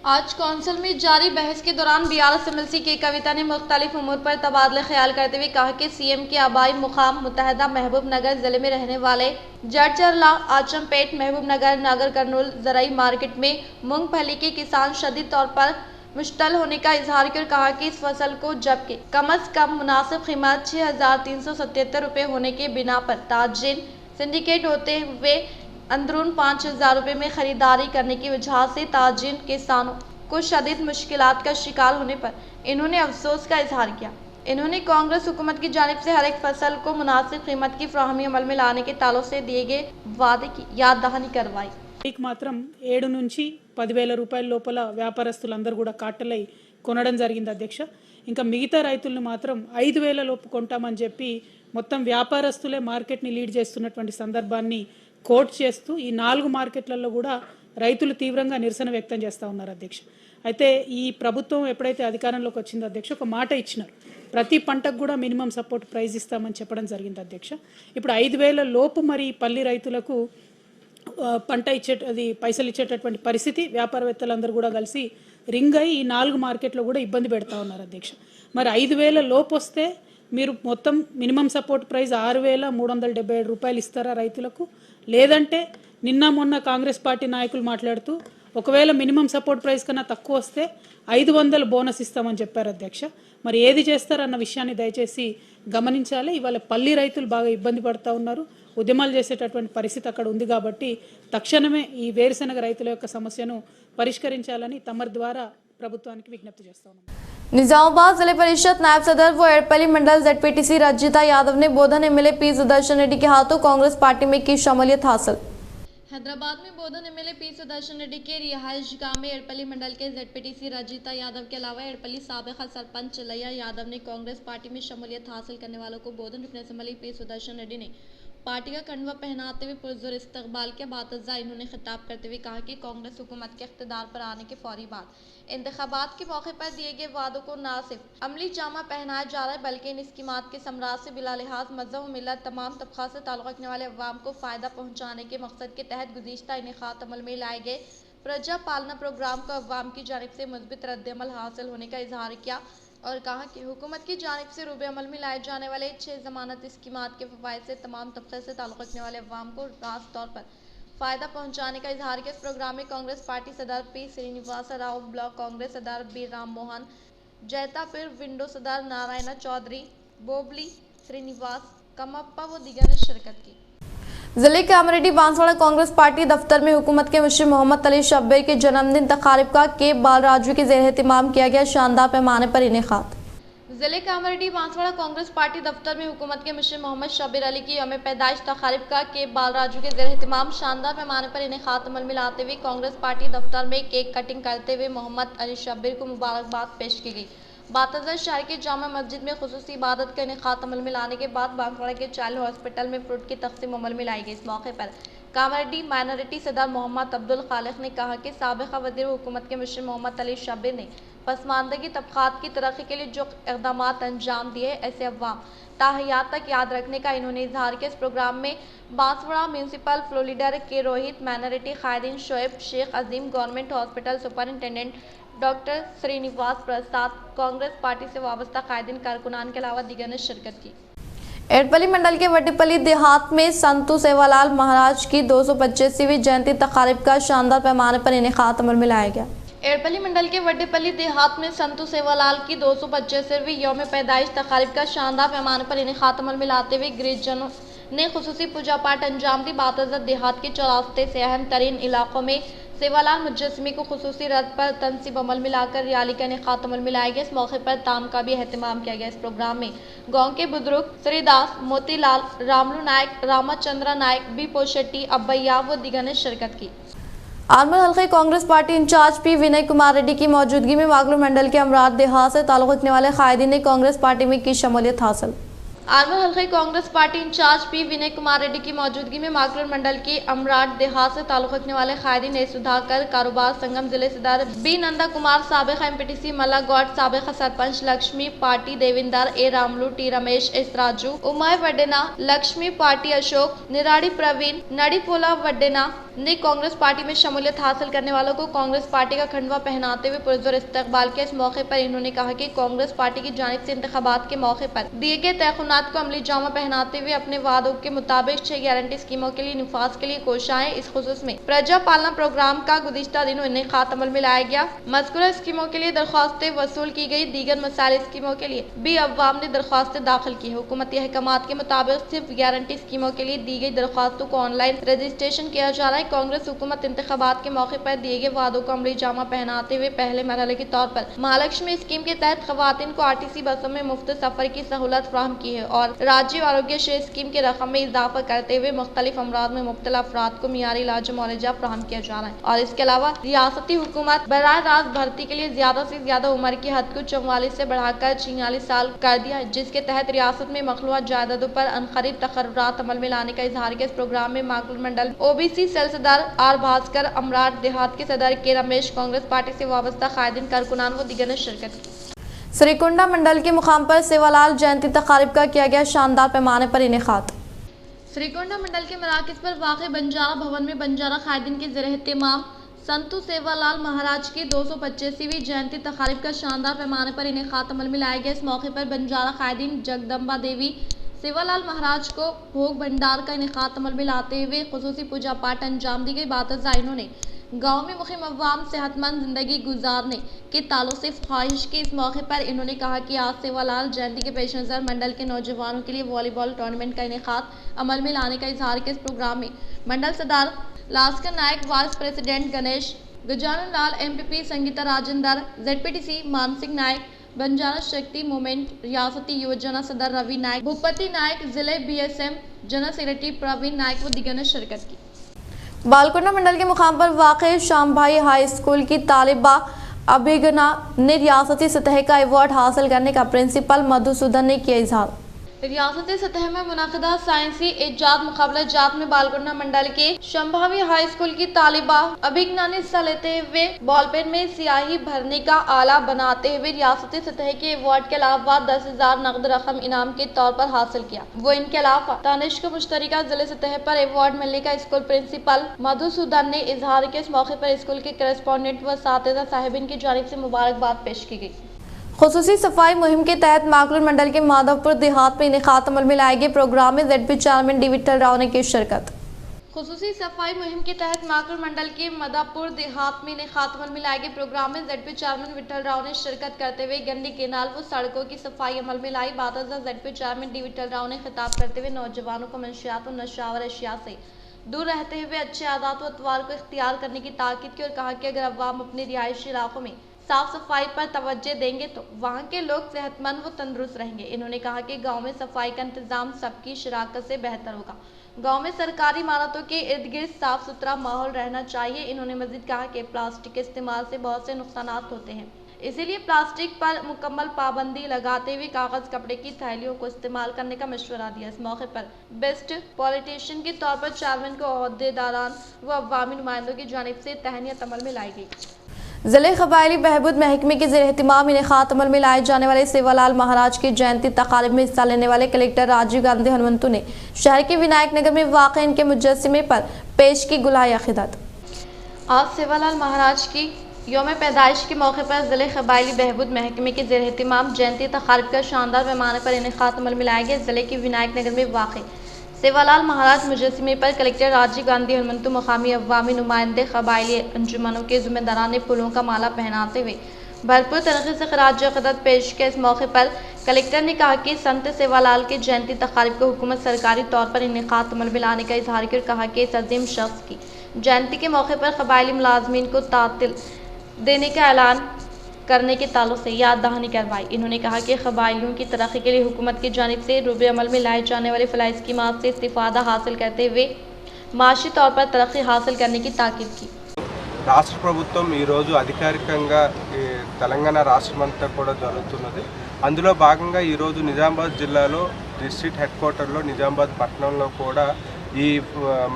Speaker 1: आज कौंसिल में जारी बहस के दौरान BRS MLC के कविता ने मुख्तलिफ उमूर पर तबादला ख्याल करते हुए कहा कि CM के आबाई मुकाम मुतहदा महबूब नगर ज़िले में रहने वाले जड़चरला, आचमपेट, महबूब नगर, नागर कर्नूल ज़राई मार्केट में मूंगफली के किसान शदीद तौर पर मुश्तल होने का इजहार कर कहा कि इस फसल को जबकि कम अज़ कम मुनासिब कीमत 6,377 रुपये होने के बिना पर ताजिर सिंडिकेट होते हुए अंदरून 5,000 रुपये में ख़रीदारी करने की वजह से ताजिर किसानों को शदीद मुश्किलात का शिकार होने पर इन्होंने अफसोस का इजहार किया। इन्होंने कांग्रेस हुकूमत की जानिब से हर एक फसल को मुनासिब कीमत की फ्राहमी अमल में लाने के ताल्लुक से दिए गए वादे की याद दहानी करवाई।
Speaker 10: మాత్రం 7 నుంచి 10,000 రూపాయల లోపల వ్యాపారస్తులందరూ కూడా కాటలై కొనడం జరిగింది అధ్యక్ష. ఇంకా మిగతా రైతులను మాత్రం 5,000 లోపు కొంటామని చెప్పి మొత్తం వ్యాపారస్తులే మార్కెట్ని లీడ్ చేస్తున్నటువంటి సందర్భాన్ని కోట్ చేస్తూ ఈ 4 మార్కెట్లలో కూడా రైతులు తీవ్రంగా నిరసన వ్యక్తం చేస్తూ ఉన్నారు అధ్యక్ష. అయితే ఈ ప్రభుత్వం ఎప్పుడైతే అధికారంలోకి వచ్చిందో అధ్యక్ష ఒక మాట ఇచ్చినారు, ప్రతి పంటకు కూడా మినిమం సపోర్ట్ ప్రైస్ ఇస్తామని చెప్పడం జరిగింది అధ్యక్ష. ఇప్పుడు 5,000 లోపు మరి పల్లి రైతులకు పంట ఇచ్చేది పైసలు ఇచ్చేటటువంటి పరిస్థితి వ్యాపారవేత్తలందరూ కూడా కలిసి రింగ్ అయి ఈ 4 మార్కెట్లో కూడా ఇబ్బంది పెడతా ఉన్నారు అధ్యక్ష. మరి 5,000 లోపు వస్తే మీరు మొత్తం మినిమం సపోర్ట్ ప్రైస్ 6,377 రూపాయలు ఇస్తారా రైతులకు? లేదంటే నిన్న మొన్న కాంగ్రెస్ పార్టీ నాయకులు మాట్లాడుతూ ఒకవేళ మినిమం సపోర్ట్ ప్రైస్ కన్నా తక్కువ వస్తే 500 బోనస్ ఇస్తామని చెప్పారు అధ్యక్ష. మరి ఏది చేస్తారన్న విషయాన్ని దయచేసి గమనించాలి. ఇవాళ పల్లి రైతులు బాగా ఇబ్బంది పడుతూ ఉన్నారు, ఉద్యమాలు చేసేటటువంటి పరిస్థితి అక్కడ ఉంది. కాబట్టి తక్షణమే ఈ వేరుశనగ రైతుల యొక్క సమస్యను పరిష్కరించాలని తమరి ద్వారా ప్రభుత్వానికి విజ్ఞప్తి చేస్తా ఉన్నాం.
Speaker 1: निजामाबाद जिले परिषद नायब सदर व एड़पल्ली मंडल ZPTC रजिता यादव ने बोधन MLA पी सुदर्शन रेड्डी के हाथों कांग्रेस पार्टी में की शमूलियत हासिल।
Speaker 3: हैदराबाद में बोधन MLA पी सुदर्शन रेड्डी के रिहाइश गांव में एड़पल्ली मंडल के ZPTC रजिता यादव के अलावा एड़पल्ली साबिका सरपंच चलैया यादव ने कांग्रेस पार्टी में शमूलियत हासिल करने वालों को बोधन रुकन असम्बली पी सुदर्शन रेड्डी ने पार्टी का कंडवा पहनाते हुए पुरजोर इस्तकबाल के बातज़ा इन्होंने खिताब करते हुए कहा कि कांग्रेस हुकूमत के इख्तिदार पर आने के फौरी बाद इंतखाबात के मौके पर दिए गए वादों को न सिर्फ अमली जामा पहनाया जा रहा है बल्कि इन स्कीमात के समराज से बिला लिहाज मजहब मिलत तमाम तबका से ताल्लुक़ रखने वाले अवाम को फ़ायदा पहुँचाने के मकसद के तहत गुज़िश्ता इनेक़ात अमल में लाए गए प्रजा पालना प्रोग्राम को अवाम की जानिब से मुस्बित रद्द-ए-अमल हासिल होने का इजहार किया और कहा कि हुकूमत की जानिब से रूबे अमल में लाए जाने वाले 6 ज़मानत स्कीमात के फ़वाइद से तमाम तबके से ताल्लुक़ रखने वाले अवाम को रास तौर पर फ़ायदा पहुँचाने का इजहार किया। इस प्रोग्राम में कांग्रेस पार्टी सदर पी श्रीनिवास राव, ब्लॉक कांग्रेस सदर बी राम मोहन, जैतापीर विंडो सदर नारायण चौधरी, बोबली श्रीनिवास, कमप्पा व दीगर ने शिरकत की।
Speaker 1: जिले के अमरेडी बांसवाड़ा कांग्रेस पार्टी दफ्तर में हुकूमत के मुशीर मोहम्मद अली शब्बीर के जन्मदिन तकारीब का के बाल राजू के ज़ेर एहतिमाम किया गया। शानदार पैमाने पर इनेकाद।
Speaker 3: जिले के अमरेडी बांसवाड़ा कांग्रेस पार्टी दफ्तर में हुकूमत के मुशीर मोहम्मद शब्बीर अली की यौम पैदाइश तकारीब का के बाल राजू के ज़ेर एहतिमाम शानदार पैमाने पर इनेकाद अमल में लाते हुए कांग्रेस पार्टी दफ्तर में केक कटिंग करते हुए मोहम्मद अली शब्बीर को मुबारकबाद पेश की गई। बातज़ा शहर के जामा मस्जिद में खुसूसी इबादत का इनेकाद अमल में लाने के बाद बांसवाड़ा के चाइल्ड हॉस्पिटल में फ्रूट की तकसीम अमल में लाई गई। इस मौके पर कामरेडी माइनॉरिटी सदर मोहम्मद अब्दुल खालिक ने कहा कि साबिक़ा वज़ीर हुकूमत के मुशीर मोहम्मद अली शब्बीर ने पसमानदगी तबक़ात की तरक्की के लिए जो इक़दामात अंजाम दिए ऐसे अवाम ताहयात तक याद रखने का इन्होंने इजहार किया। इस प्रोग्राम में Banswara municipal floor leader K Rohit, minority कायदीन Shoaib, Sheikh Azeem, government hospital superintendent doctor Srinivas Prasad, Congress party से वाबस्ता कायदीन कारकुनान के अलावा दीगर ने शिरकत की।
Speaker 1: एड़पल्ली मंडल के वड्डीपल्ली देहात में संतू सेवालाल महाराज की 225वीं जयंती तकारीब का शानदार पैमाने पर इनेकाद अमल में लाया गया।
Speaker 3: एड़पल्ली मंडल के वड्डीपल्ली देहात में संतू सेवालाल की 225वीं यौम पैदाइश तकारीब का शानदार पैमाने पर इनेकाद अमल में लाते हुए गिरजनों ने खुसूसी पूजा पाठ अंजाम दी। बातज़ा देहात के 4 रास्ते से अहम तरीन इलाकों में सेवालाल मुजस्समे को खुसूसी रद पर तनसीब अमल में लाकर रैली का इनेकाद अमल में लाया गया। इस मौके पर ताम का भी एहतमाम किया गया। इस प्रोग्राम में गांव के बुजुर्ग श्रीदास, मोतीलाल, रामलू नायक, रामाचंद्र नायक, बी पोशेट्टी, अब्बैया व दीगर ने शिरकत की।
Speaker 1: आलमर हल्के Congress party in charge P Vinay Kumar Reddy की मौजूदगी में मागलू मंडल के अमराद देहात से ताल्लुक़ रखने वाले कायदीन ने कांग्रेस पार्टी में की शमूलियत हासिल।
Speaker 3: आलमर हल्के Congress party in charge P Vinay Kumar Reddy की मौजूदगी में मागलूर मंडल के अमराट देहात से ताल्लुक़ रखने वाले कायदीन ने सुधाकर कारोबार संगम जिले सदर बी नंदा कुमार, साबिक़ा MPTC मल्ला गौड, साबिक़ा sarpanch Lakshmi party Devender, A Ramulu, T Ramesh, S Raju, Umay Vaddena, Lakshmi party Ashok, Niradi Praveen, Nadipola Vaddena ने कांग्रेस पार्टी में शमूलियत हासिल करने वालों को कांग्रेस पार्टी का खंडवा पहनाते हुए पुरजोर इस्तकबाल किया। इस मौके पर इन्होंने कहा कि कांग्रेस पार्टी की जानिब से इंतखाबात के मौके पर दिए गए तयखुनात को अमली जामा पहनाते हुए अपने वादों के मुताबिक 6 गारंटी स्कीमों के लिए निफाज के लिए कोशाएं। इस खुसूस में प्रजा पालना प्रोग्राम का गुज़िश्ता दिनों इनेकाद अमल में लाया गया। मज़कूरा स्कीमों के लिए दरख्वास्तें वसूल की गई। दीगर मसाइल स्कीमों के लिए भी अवाम ने दरख्वास्तें दाखिल की। हुकूमती अहकामात के मुताबिक सिर्फ गारंटी स्कीमों के लिए दी गई दरख्वास्तों को ऑनलाइन रजिस्ट्रेशन किया जा रहा है। कांग्रेस हुकूमत इंतखाबात के मौके पर दिए गए वादों को अमली जामा पहनाते हुए पहले मरहले के तौर पर महालक्ष्मी स्कीम के तहत खवातीन को RTC बसों में मुफ्त सफर की सहूलत फराहम की है और राज्य आरोग्य श्री स्कीम के रकम में इजाफा करते हुए मुख्तलिफ अमराज में मुब्तला अफराद को मियारी इलाज मुआवजा फराहम किया जा रहा है। और इसके अलावा रियासती हुकूमत बराह रास्त भर्ती के लिए ज्यादा से ज्यादा उम्र की हद को 44 से बढ़ाकर 46 साल कर दिया है, जिसके तहत रियासत में मखलूआ जायदादों पर अनखरीद तकर्रुरात अमल में लाने का इजहार किया। इस प्रोग्राम में मागलूर मंडल OBC सेल सदर R भास्कर, अमराट देहात के सदर के रमेश, कांग्रेस पार्टी से वाबस्ता कायदीन कारकुनान व दीगर ने शिरकत की।
Speaker 1: श्रीकुंडा मंडल के मुकाम पर सेवालाल जयंती तकारीब का किया गया शानदार पैमाने पर इनेकाद।
Speaker 3: श्रीकुंडा मंडल के मराकज पर वाक़ बंजारा भवन में बंजारा कायदीन के ज़रिए एहतमाम संतू सेवालाल महाराज की 225वीं जयंती तकारीब का शानदार पैमाने पर इनेकात अमल में लाया गया। इस मौके पर बंजारा कायदीन जगदम्बा देवी सेवालाल महाराज को भोग भंडार का इनेकात अमल में लाते हुए खुसूसी पूजा पाठ अंजाम दी गई। बातजा इन्होंने गांव में मुखिम अव्वाम सेहतमंद जिंदगी गुजारने के ताल्लुक से ख्वाहिश की। इस मौके पर इन्होंने कहा कि आज सेवालाल जयंती के पेश नज़र मंडल के नौजवानों के लिए वॉलीबॉल टूर्नामेंट का इनेकात अमल में लाने का इजहार किया। इस प्रोग्राम में मंडल सदार लास्कर नायक, वाइस प्रेसिडेंट गणेश गजानन लाल, एमपीपी संगीता राजेंद्र, जेडपीटीसी मानसिंह नायक, बंजारा शक्ति मूवमेंट रियासती योजना सदर रवि नायक, भूपति नायक, जिले बीएसएम जनरल सेक्रेटरी प्रवीण नायक व दिगर ने शिरकत की।
Speaker 1: बालकोंडा मंडल के मुकाम पर वाक़ शामभाई हाई स्कूल की तालिबा अभिगना ने रियासती सतह का अवार्ड हासिल करने का प्रिंसिपल मधुसूदन ने किया इजहार।
Speaker 3: रियासती सतह में मुनाकिदा साइंसी इजाद मुकाबला जात में बालकोंडा मंडल के शंभावी हाई स्कूल की तालिबा अभिज्ञा ने हिस्सा लेते हुए बॉल पेन में स्याही भरने का आला बनाते हुए रियासती सतह के अवार्ड के अलावा 10,000 नकद रकम इनाम के तौर पर हासिल किया। वो इनके अलावा तानिश को मुश्तरका जिले सतह पर अवार्ड मिलने का स्कूल प्रिंसिपल मधुसूदन ने इजहार किया। इस मौके पर स्कूल के करेस्पॉन्डेंट व साथिदा साहिबिन की जानिब से मुबारकबाद पेश की गई।
Speaker 1: खुसूसी सफाई मुहिम के तहत माकलूर मंडल के माधवपुर देहात में इनेकात अमल में लाए गए प्रोग्राम में ZP chairman D Vitthal Rao ने की शिरकत।
Speaker 3: खुसूसी सफाई मुहिम के तहत माकलूर मंडल के माधवपुर देहात में इनेकात अमल में लाए गए प्रोग्राम में जेडपी चेयरमैन विठल राव ने शिरकत करते हुए गंदी केनाल व सड़कों की सफाई अमल में लाई। बातजा ZP chairman D Vitthal Rao ने खिताब करते हुए नौजवानों को मंशियात और नशावर अशिया से दूर रहते हुए अच्छे आदात व अतवार को इख्तियार करने की ताकीद की और कहा कि अगर अवाम अपने रिहायशी इलाकों में साफ सफाई पर तवज्जो देंगे तो वहाँ के लोग सेहतमंद व तंदुरुस्त रहेंगे। इन्होंने कहा कि गांव में सफाई का इंतजाम सबकी शराकत से बेहतर होगा। गांव में सरकारी इमारतों के इर्द गिर्द साफ सुथरा माहौल रहना चाहिए। इन्होंने मजीद कहा कि प्लास्टिक के इस्तेमाल से बहुत से नुकसानात होते हैं, इसीलिए प्लास्टिक पर मुकम्मल पाबंदी लगाते हुए कागज कपड़े की थैलियों को इस्तेमाल करने का मशवरा दिया। इस मौके पर बेस्ट पॉलिटिशियन के तौर पर चेयरमैन को ओहदेदारान व अवामी नुमाइंदों की जानिब से तहनीत अमल में लाई गई।
Speaker 1: जिले कबायली बहबूद महकमे के ज़ेर एहतिमाम इनेकात अमल में लाए जाने वाले सेवालाल महाराज की जयंती तकारीब में हिस्सा लेने वाले कलेक्टर राजीव गांधी हनुमंतु ने शहर के विनायक नगर में वाक़ इनके मुजस्समे पर पेश की गुलाय अक़ीदत।
Speaker 3: आज सेवालाल महाराज की यौम पैदाइश के मौके पर ज़िले कबायली बहबूद महकमे के ज़ेर एहतिमाम जयंती तकारीब का शानदार पैमाने पर इनेकात अमल में लाया गया। ज़िले के विनायक नगर में वाक़ सेवालाल महाराज मुजस्समे पर कलेक्टर राजीव गांधी हनुमंतु, मकामी अवामी नुमाइंदे, कबायली अंजुमनों के ज़िम्मेदारान ने फूलों का माला पहनाते हुए भरपूर तरीके से खराज अक़ीदत पेश किया। इस मौके पर कलेक्टर ने कहा कि संत सेवालाल के जयंती तकारीब को हुकूमत सरकारी तौर पर इनेकात अमल में लाने का इजहार कर कहा कि इस अजीम शख्स की जयंती के मौके पर कबायली मुलाजमीन को तातिल देने का ऐलान करने के ताल्लुक से याद दहानी करवाई। इन्होंने कहा कि कबायलियों की तरक्की के लिए हुकूमत की जानिब से रूबे अमल में लाए जाने वाले फलाही स्कीमात से इस्तिफादा हासिल करते हुए माशी तौर पर तरक्की हासिल करने की ताकीद की।
Speaker 11: రాష్ట్ర ప్రభుత్వం ఈరోజు అధికారికంగా తెలంగాణ రాష్ట్రమంతా కూడా జరుగుతున్నది. అందులో భాగంగా ఈరోజు నిజామాబాద్ జిల్లాలో డిస్ట్రిక్ట్ హెడ్ క్వార్టర్లో నిజామాబాద్ పట్టణంలో కూడా ఈ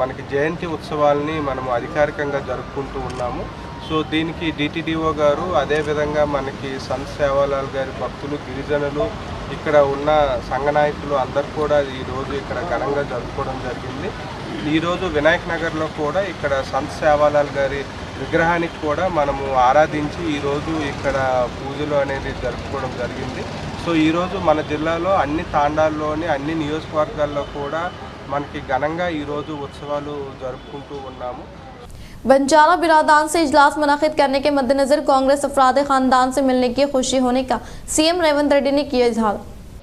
Speaker 11: మనకి జయంతి ఉత్సవాల్ని మనము అధికారికంగా జరుపుకుంటూ ఉన్నాము. సో దీనికి డిటిడిఓ గారు, అదేవిధంగా మనకి సంత్ సేవాలాల్ గారి భక్తులు, గిరిజనులు, ఇక్కడ ఉన్న సంఘ నాయకులు అందరూ కూడా ఈరోజు ఇక్కడ ఘనంగా జరుపుకోవడం జరిగింది. ఈరోజు వినాయక్ నగర్లో కూడా ఇక్కడ సంత్ సేవాలాల్ గారి విగ్రహానికి కూడా మనము ఆరాధించి ఈరోజు ఇక్కడ పూజలు అనేది జరుపుకోవడం జరిగింది. సో ఈరోజు మన జిల్లాలో అన్ని తాండాల్లోని అన్ని నియోజకవర్గాల్లో కూడా మనకి ఘనంగా ఈరోజు ఉత్సవాలు జరుపుకుంటూ ఉన్నాము.
Speaker 1: बंजारा बिरादान से इजलास मुनाकिद करने के मद्देनजर कांग्रेस अफराद खानदान से मिलने की खुशी होने का सीएम रेवंत रेड्डी ने किया इजहार।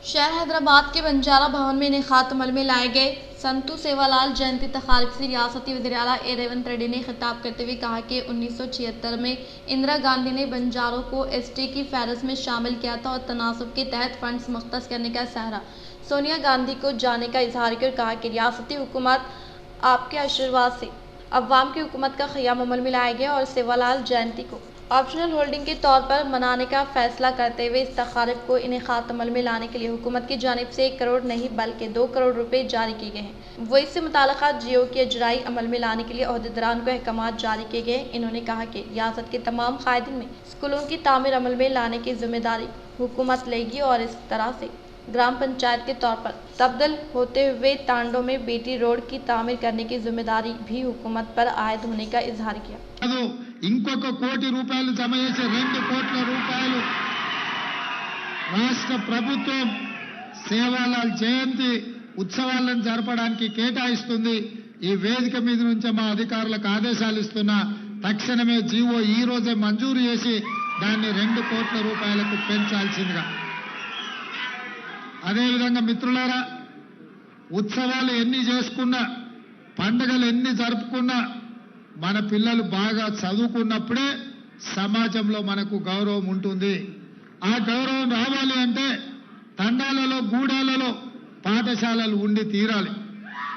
Speaker 3: शहर हैदराबाद के बंजारा भवन में इनेकात अमल में लाए गए संतू सेवालाल जयंती तकारीब से रियासती वज़ीर आला रेवंत रेड्डी ने खिताब करते हुए कहा कि 1976 में इंदिरा गांधी ने बंजारों को एसटी की फहरिस्त में शामिल किया था और तनासब के तहत फंड्स मुख्तस करने का सहरा सोनिया गांधी को जाने का इजहार कर कहा कि रियासती हुकूमत आपके आशीर्वाद से अवाम की हुकूमत का क़याम अमल में लाया गया और सेवालाल जयंती को ऑप्शनल होल्डिंग के तौर पर मनाने का फैसला करते हुए इस तकारीब को इनेकात अमल में लाने के लिए हुकूमत की जानिब से 1 करोड़ नहीं बल्कि 2 करोड़ रुपए जारी किए गए हैं। वो इससे मुताल्लिक़ जियो की अजराई अमल में लाने के लिए ओहदेदारान को अहकामात जारी किए गए। इन्होंने कहा कि रियासत के तमाम कायदीन में स्कूलों की तामीर अमल में लाने की जिम्मेदारी हुकूमत लेगी और इस तरह से ग्राम पंचायत के तौर पर तब्दील होते हुए तांडों में बीटी रोड की तामीर करने की जिम्मेदारी भी हुकूमत पर आयद होने का इजहार किया।
Speaker 12: ఇంకొక ₹1 కోటి జమ చేసి ₹2 కోట్ల రాష్ట్ర ప్రభుత్వం సేవాలాల్ జయంతి ఉత్సవాలను జరపడానికి కేటాయిస్తుంది. ఈ వేదిక మీద నుంచి మా అధికారులకు ఆదేశాలు ఇస్తున్నా, తక్షణమే జీవో ఈ రోజే మంజూరు చేసి దాన్ని ₹2 కోట్ల పెంచాల్సిందిగా. అదేవిధంగా మిత్రులారా, ఉత్సవాలు ఎన్ని చేసుకున్నా, పండుగలు ఎన్ని జరుపుకున్నా, మన పిల్లలు బాగా చదువుకున్నప్పుడే సమాజంలో మనకు గౌరవం ఉంటుంది. ఆ గౌరవం రావాలి అంటే తండాలలో, గూడాలలో పాఠశాలలు ఉండి తీరాలి.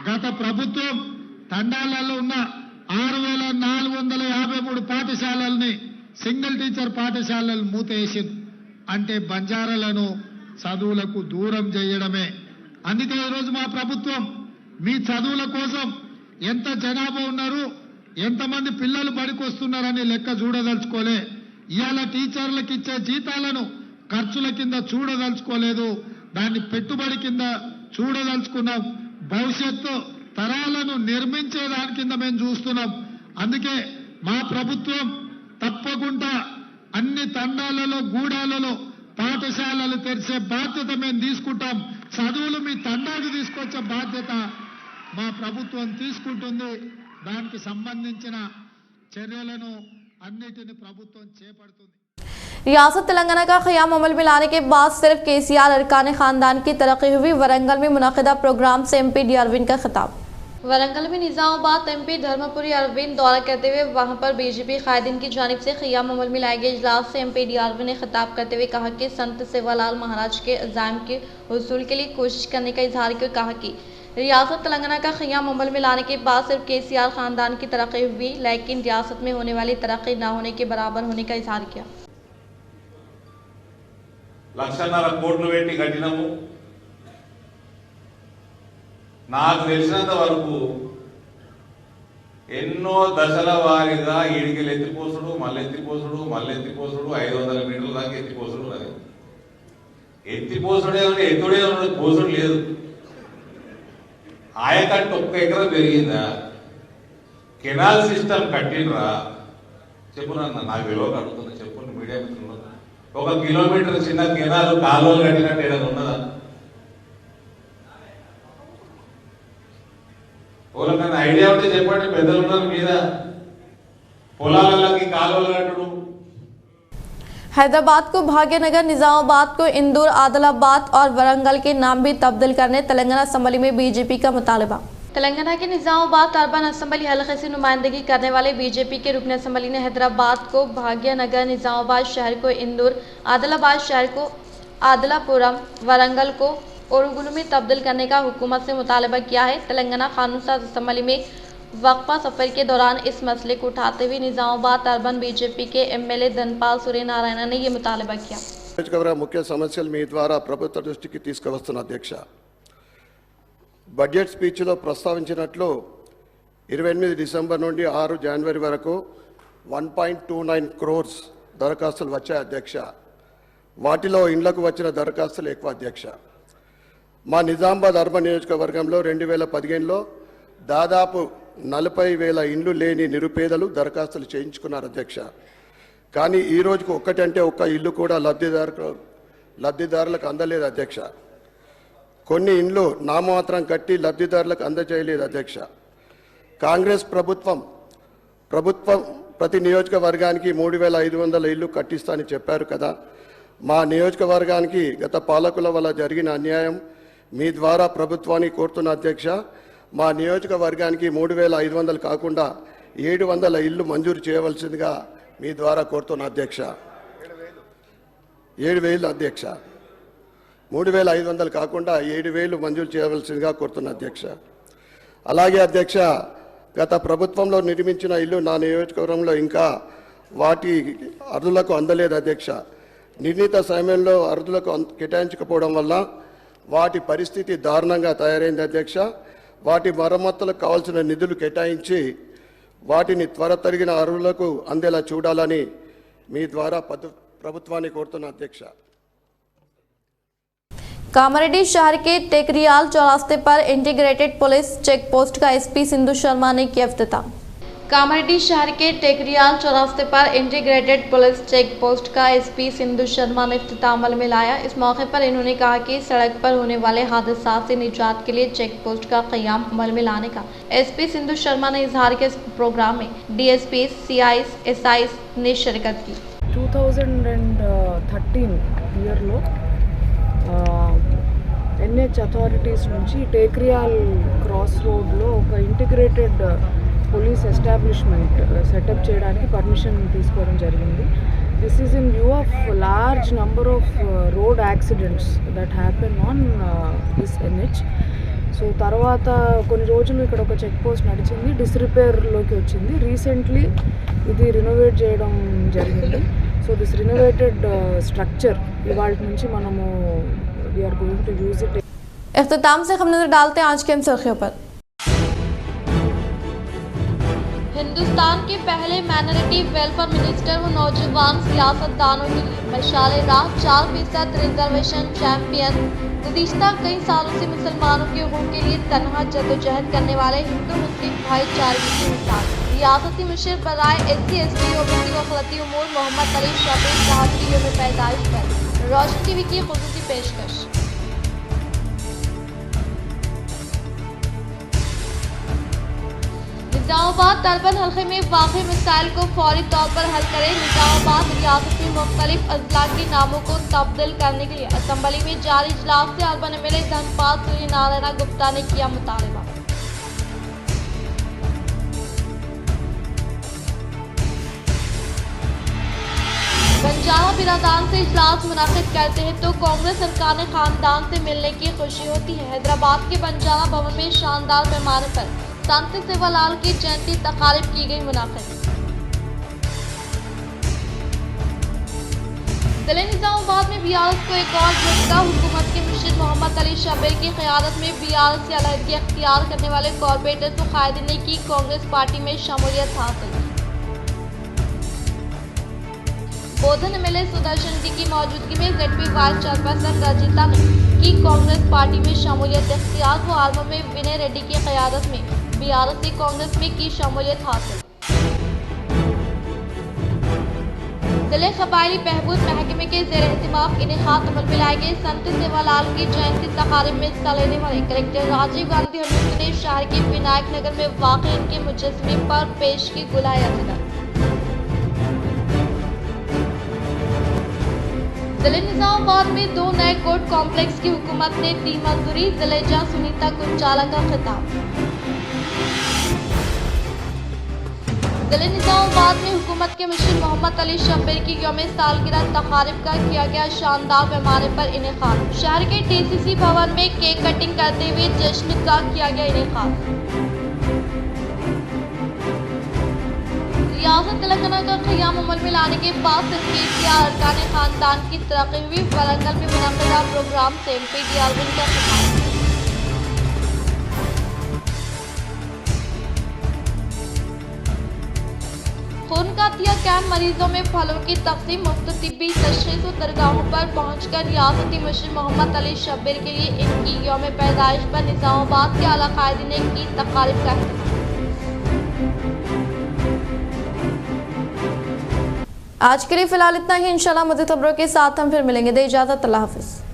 Speaker 12: గత ప్రభుత్వం తండాలలో ఉన్న 6,453 పాఠశాలల్ని సింగిల్ టీచర్ పాఠశాలలు మూతేసింది. అంటే బంజారాలను చదువులకు దూరం చేయడమే. అందుకే ఈరోజు మా ప్రభుత్వం మీ చదువుల కోసం ఎంత జనాభా ఉన్నారు, ఎంతమంది పిల్లలు బడికొస్తున్నారని లెక్క చూడదలుచుకోలే. ఇవాళ టీచర్లకు ఇచ్చే జీతాలను ఖర్చుల కింద చూడదలుచుకోలేదు, దాన్ని పెట్టుబడి కింద చూడదలుచుకున్నాం. భవిష్యత్తు తరాలను నిర్మించే దాని కింద మేము చూస్తున్నాం. అందుకే మా ప్రభుత్వం తప్పకుండా అన్ని తండాలలో, గూడాలలో పాఠశాలలు తెరిచే బాధ్యత మేము తీసుకుంటాం. చదువులు మీ తండాకు తీసుకొచ్చే బాధ్యత మా ప్రభుత్వం తీసుకుంటుంది. దానికి సంబంధించిన చర్యలను అన్నిటిని ప్రభుత్వం చేపడుతుంది.
Speaker 1: रियासत तेलंगाना का क़याम अमल में लाने के बाद सिर्फ केसीआर अरकान ख़ानदान की तरक्की हुई। वरंगल में मुनक़िदा प्रोग्राम से MP डी अरविंद का खिताब।
Speaker 3: वरंगल में निज़ामाबाद MP धर्मपुरी अरविंद दौरा करते हुए वहां पर बीजेपी कायदीन की जानिब से क़याम अमल में लाए गए इजलास से MP डी अरविंद ने खिताब करते हुए कहा कि संत सेवालाल महाराज के अज़ाइम के हुसूल के लिए कोशिश करने का इजहार किया। कहा कि रियासत तेलंगाना का क़याम अमल में लाने के बाद सिर्फ केसीआर ख़ानदान की तरक्की हुई, लेकिन रियासत में होने वाली तरक्की न होने के बराबर होने का इजहार किया।
Speaker 13: 1,5 కోట్లు పెట్టి కట్టినాము. నాకు తెలిసినంత వరకు ఎన్నో దశల వారీగా ఈడికెళ్ళి ఎత్తిపోసుడు, మళ్ళీ ఎత్తిపోసుడు, మళ్ళీ ఎత్తిపోసుడు, 500 మీటర్ల దాకా ఎత్తిపోసుడు. అది ఎత్తిపోసుడే ఎత్తుడే పోసుడు లేదు. ఆయకట్టు 1 ఎకరం పెరిగిందా, కెనాల్ సిస్టమ్ కట్టినరా చెప్పు. నాకు విలువ కడుతున్నా చెప్పు మీడియా మిత్రులు. 1 కిలోమీటర్ చిన్న కెనాలు కాలువలు కట్టినట్టు ఏదైనా ఉన్నదా? వాళ్ళకన్నా ఐడియా ఉంటే చెప్పండి. పెద్దలు ఉన్నారు మీద పొలాలకి కాలువలు కట్టడు.
Speaker 1: हैदराबाद को भाग्यनगर, निजामाबाद को इंदौर, आदिलाबाद और वरंगल के नाम भी तब्दील करने तेलंगाना असम्बली में बीजेपी का मुतालबा।
Speaker 3: तेलंगाना के निज़ामाबाद अर्बन असम्बली हलके से नुमाइंदगी करने वाले बीजेपी के रुकन असम्बली ने हैदराबाद को भाग्यनगर, निज़ामाबाद शहर को इंदौर, आदिलाबाद शहर को आदिलापुरम, वरंगल को ओरुगुलू में तब्दील करने का हुकूमत से मुतालबा किया है। तेलंगाना कानून साज असम्बली में वक्फा सफर के दौरान इस मसले को उठाते हुए निज़ामाबाद अर्बन बीजेपी के MLA धनपाल सूर्यनारायण ने यह मुतालबा किया।
Speaker 14: मुख्य समस्यలు మీ ద్వారా ప్రభుత్వ దృష్టికి తీసుకువస్తున్న అధ్యక్ష, బడ్జెట్ స్పీచ్లో ప్రస్తావించినట్లు 28 డిసెంబర్ నుండి 6 జనవరి వరకు 1.29 crores దరఖాస్తులు వచ్చాయి అధ్యక్ష. వాటిలో ఇండ్లకు వచ్చిన దరఖాస్తులు ఎక్కువ అధ్యక్ష. మా నిజామాబాద్ అర్బన్ నియోజకవర్గంలో 2015లో దాదాపు 40,000 ఇండ్లు లేని నిరుపేదలు దరఖాస్తులు చేయించుకున్నారు అధ్యక్ష. కానీ ఈ రోజుకు ఒక్కటంటే ఒక్క ఇల్లు కూడా లబ్ధిదారులకు అందలేదు అధ్యక్ష. కొన్ని ఇండ్లు నామమాత్రం కట్టి లబ్ధిదారులకు అందజేయలేదు అధ్యక్ష. కాంగ్రెస్ ప్రభుత్వం ప్రతి నియోజకవర్గానికి 3,500 ఇల్లు కట్టిస్తానని చెప్పారు కదా. మా నియోజకవర్గానికి గత పాలకుల వల్ల జరిగిన అన్యాయం మీ ద్వారా ప్రభుత్వాన్ని కోరుతున్న అధ్యక్ష. మా నియోజకవర్గానికి 3,500 కాకుండా 700 ఇల్లు మంజూరు చేయవలసిందిగా మీ ద్వారా కోరుతున్న అధ్యక్ష. 7,000 అధ్యక్ష. 3,500 కాకుండా 7,000 మంజూరు చేయవలసిందిగా కోరుతున్న అధ్యక్ష. అలాగే అధ్యక్ష, గత ప్రభుత్వంలో నిర్మించిన ఇల్లు నా నియోజకవర్గంలో ఇంకా వాటి అర్హులకు అందలేదు అధ్యక్ష. నిర్ణీత సమయంలో అర్హులకు కేటాయించకపోవడం వల్ల వాటి పరిస్థితి దారుణంగా తయారైంది అధ్యక్ష. వాటి మరమ్మతులకు కావాల్సిన నిధులు కేటాయించి వాటిని త్వరితగిన అర్హులకు అందేలా చూడాలని మీ ద్వారా ప్రభుత్వాన్ని కోరుతున్న అధ్యక్ష.
Speaker 1: कामारेड्डी शहर के टेकरियाल चौरास्ते पर इंटीग्रेटेड पुलिस चेक पोस्ट का SP सिंधु शर्मा ने किया इफ्तिताह।
Speaker 3: कामारेड्डी शहर के टेकरियाल चौरास्ते पर इंटीग्रेटेड पुलिस चेक पोस्ट का एसपी सिंधु शर्मा ने इफ्तिताम अमल में लाया। इस मौके पर इन्होंने कहा कि सड़क पर होने वाले हादसा से निजात के लिए चेक पोस्ट का क़याम अमल में लाने का एसपी सिंधु शर्मा ने इजहार किया। इस प्रोग्राम में डीएसपी, सीआईस, एसआईस ने शिरकत की।
Speaker 15: 2013 ఇయర్లో ఎన్హెచ్ అథారిటీస్ నుంచి టేక్రియాల్ క్రాస్ రోడ్లో ఒక ఇంటిగ్రేటెడ్ పోలీస్ ఎస్టాబ్లిష్మెంట్ సెటప్ చేయడానికి పర్మిషన్ తీసుకోవడం జరిగింది. This is in view of large number of road accidents that happen on this NH. So తర్వాత కొన్ని రోజులు ఇక్కడ ఒక చెక్ పోస్ట్ నడిచింది, డిస్రిపేర్లోకి వచ్చింది. రీసెంట్లీ ఇది రినోవేట్ చేయడం జరిగింది. సో దిస్ రినోవేటెడ్ స్ట్రక్చర్ ఇవాళ నుంచి మనము we are going to use it.
Speaker 1: इख्तिताम से हम नजर डालते हैं आज के सुर्खियों पर।
Speaker 3: हिंदुस्तान के पहले माइनॉरिटी वेलफेयर मिनिस्टर व नौजवान सियासतदानों के लिए मशाले राह 4% रिजर्वेशन चैंपियन। गुज़िश्ता कई सालों से मुसलमानों के हकूक़ के लिए तनहा जद्दोजहद करने वाले हिंदू मुस्लिम भाईचारे की मिसाल रियासती मुशीर बराए SC/ST ओबीसी व अक़लियती उमूर मोहम्मद अली शबीर साहब की यौम पैदाइश पर रोशन टीवी की ख़ुसूसी पेशकश। निज़ामाबाद अर्बन हल्के में वाक़ई मसाइल को फौरी तौर पर हल करें। निज़ामाबाद रियासत में मुख्तलिफ अजला के नामों को तब्दील करने के लिए असम्बली में जारी इजलास से अर्बन MLA धनपाल सूर्यनारायण गुप्ता ने किया मुतालबा। बंजारा बिरादान से इजलास मुनाकिद करते हैं तो कांग्रेस सरकार ने खानदान से मिलने की खुशी होती है। हैदराबाद के बंजारा भवन में शानदार पैमाने पर संत सेवालाल की जयंती तकारीब की गई मुनाकिद। जिले निजामाबाद में BRS को एक और झटका। हुकूमत के मुशीर मोहम्मद अली शबीर की क़यादत में BRS से अलहदगी अख्तियार करने वाले कॉरपोरेटर्स व कायदीन ने की कांग्रेस पार्टी में शमूलियत हासिल। बोधन MLA सुदर्शन रेड्डी की मौजूदगी में ZP वाइस चेयरपर्सन रजिता ने की कांग्रेस पार्टी में शमूलियत इख्तियार। वो आर्म में विनय रेड्डी की क़यादत में BRS से कांग्रेस में की शमूलियत हासिल। जिले कबायली बहबूद महकमे के ज़ेर एहतिमाम इनेकाद अमल में लाए गए संत सेवालाल की जयंती तकारीब में हिस्सा लेने वाले कलेक्टर राजीव गांधी हनुमत ने शहर के विनायक नगर में वाक़ इनके मुजस्समे पर पेश की गुलाय अक़ीदत। जिले निजामाबाद में 2 नए कोर्ट कॉम्प्लेक्स की हुकूमत ने दी मंजूरी। जिलेजा सुनीता कुंचाला का खिताब। जिले निजामाबाद में हुकूमत के मुशीर मोहम्मद अली शबीर की यौम सालगिरह तकारीब का किया गया शानदार पैमाने पर इनेकाद। शहर के TCC भवन में केक कटिंग करते हुए जश्न का किया गया इनेकाद। रियासत तेलंगाना का क़याम अमल में लाने के बाद तनकीद किया अरकान खानदान की तरक्की हुई। वरंगल में मुनक़दा प्रोग्राम से MP अरविंद का खिताब। खून का दिया कैंप मरीजों में फलों की तकसीम मुफ्त तिब्बी तशख़ीस व दरगाहों पर पहुंचकर रियासती मुशीर मोहम्मद अली शबीर के लिए इनकी यौम पैदाइश पर निज़ामाबाद के आला कायदीन ने की तकारीब का अहतमाम।
Speaker 1: आज के लिए फिलहाल इतना ही। इंशाल्लाह मज़ीद खबरों के साथ हम फिर मिलेंगे। दे इजाज़त, अल्लाह हाफ़िज़।